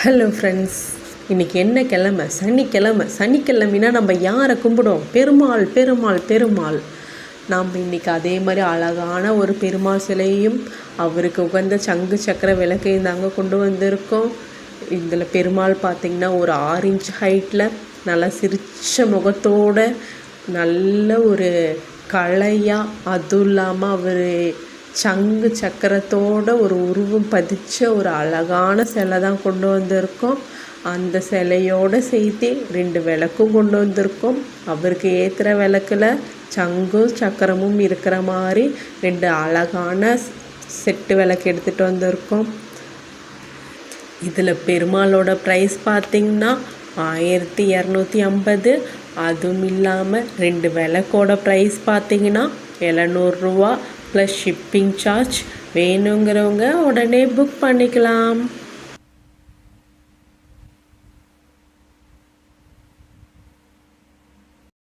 Hello friends, இன்றைக்கி என்ன கிழமை? சனிக்கிழமைனா நம்ம யாரை கும்பிடுவோம்? பெருமாள் பெருமாள் பெருமாள். நாம் இன்றைக்கி அதே மாதிரி அழகான ஒரு பெருமாள் சிலையும் அவருக்கு உகந்த சங்கு சக்கர விளக்கையும் தாங்க கொண்டு வந்திருக்கோம். இதில் பெருமாள் பார்த்திங்கன்னா ஒரு 6 இன்ச் ஹைட்டில் நல்லா சிரித்த முகத்தோடு நல்ல ஒரு கலையாக, அதுவும் இல்லாமல் அவர் சங்கு சக்கரத்தோட ஒரு உருவம் பதிச்ச ஒரு அழகான சிலை தான் கொண்டு வந்திருக்கோம். அந்த சிலையோடு சேர்த்து 2 விளக்கும் கொண்டு வந்திருக்கோம். அவருக்கு ஏற்றுற விளக்கில் சங்கும் சக்கரமும் இருக்கிற மாதிரி 2 அழகான செட்டு விளக்கு எடுத்துகிட்டு வந்திருக்கோம். இதில் பெருமாளோட ப்ரைஸ் பார்த்திங்கன்னா 1250. அதுவும் இல்லாமல் 2 விளக்கோட ப்ரைஸ் பார்த்திங்கன்னா 700 ரூபா ப்ளஸ் ஷிப்பிங் சார்ஜ். வேணுங்கிறவங்க உடனே புக் பண்ணிக்கலாம்.